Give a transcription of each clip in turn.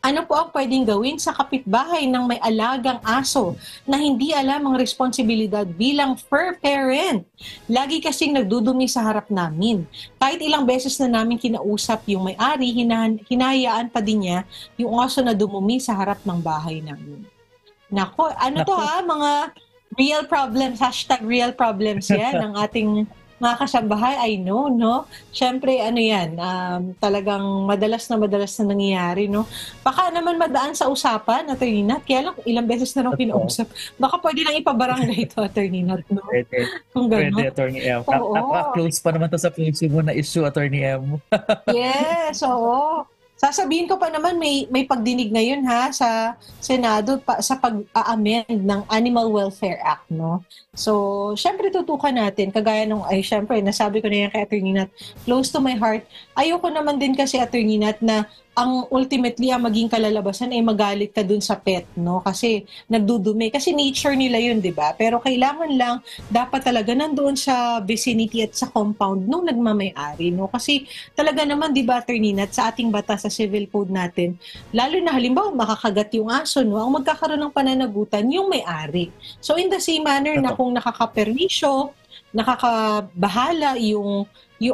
Ano po ang pwedeng gawin sa kapitbahay ng may alagang aso na hindi alam ang responsibilidad bilang fur parent? Lagi kasing nagdudumi sa harap namin. Kahit ilang beses na namin kinausap yung may-ari, hinahayaan pa din niya yung aso na dumumi sa harap ng bahay namin. Nako, ano to Naku, ha, mga real problems, hashtag real problems yan ng ating mga kasambahay, I know, no? Siyempre, ano yan, talagang madalas na nangyayari, no? Baka naman madaan sa usapan, Atty. Nat, kaya lang ilang beses na lang totoo. kinausap. Baka pwede lang ipabarangay ito, Atty. Nat, no? Pwede. Kung Pwede, gano'n. Attorney M. Oo. Napaka-close pa naman to sa puso mo na issue, Attorney M. Yes, oo. Sasabihin ko pa naman may pagdinig ngayon ha sa Senado sa pag-a-amend ng Animal Welfare Act, no? So, syempre tutukan natin kagaya nung ay syempre nasabi ko na yan kay Attorney Nat, close to my heart. Ayoko naman din kasi Attorney Nat na ang ultimately ang maging kalalabasan ay magalit ka dun sa pet, no? Kasi nagdudumi kasi nature nila yun, 'di ba? Pero kailangan lang dapat talaga nandoon sa vicinity at sa compound nung nagmamay-ari, no? Kasi talaga naman, di ba, Attorney Nat, sa ating batas sa civil code natin, lalo na halimbawa makakagat yung aso, no? Ang magkakaroon ng pananagutan yung may-ari. So in the same manner na Totoo. kung nakakaperwisyo, nakakabahala yung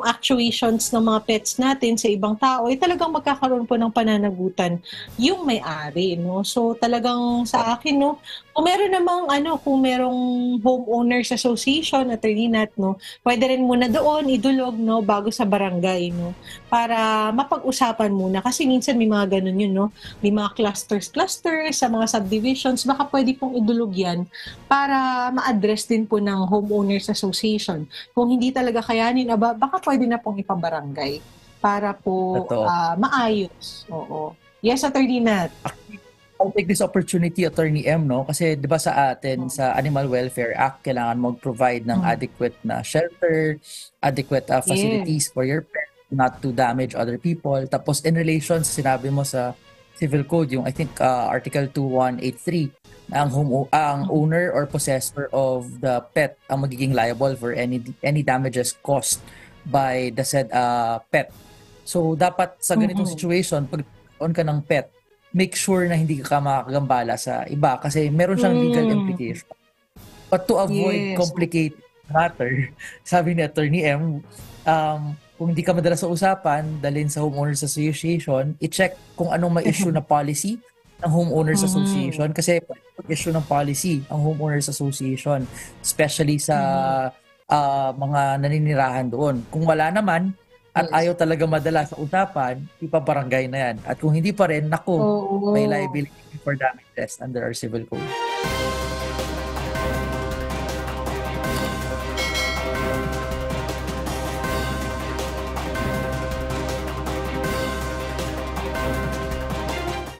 actuations ng mga pets natin sa ibang tao, ay talagang magkakaroon po ng pananagutan yung may-ari, no? So talagang sa akin, no, kung merong homeowners association, Attorney Nat, no, pwede rin muna doon idulog, no, bago sa barangay, no, para mapag-usapan muna kasi minsan may mga ganun yun, no, may mga clusters sa mga subdivisions, baka pwede pong idulog yan para ma-address din po ng homeowners association. Kung hindi talaga kayanin, baka pwede na pong ipabarangay para po Totoo. maayos. Oo. Yes, Attorney Nat. I'll take this opportunity, Attorney M, no? Kasi 'di ba sa atin, Mm. sa Animal Welfare Act, kailangan mag-provide ng Mm. adequate na shelter, adequate Yes. facilities for your pet, not to damage other people. Tapos in relation sa sinabi mo sa Civil Code, yung I think Article 2183, na ang Mm. owner or possessor of the pet ang magiging liable for any damages caused by the said pet. So dapat sa ganitong Mm. situation, pag on ka ng pet, make sure na hindi ka makakagambala sa iba kasi meron siyang legal Mm. implication. But to avoid Yes. complicated matter, sabi ni Attorney M, kung hindi ka madala sa usapan, dalhin sa Homeowners Association, i-check kung anong ma-issue na policy ng Homeowners Mhm. Association kasi issue ng policy ang Homeowners Association, especially sa Mhm. mga naninirahan doon. Kung wala naman, at Yes. ayaw talaga madala sa usapan, ipabarangay na yan. At kung hindi pa rin, naku, may Oo. liability for damages under our civil code.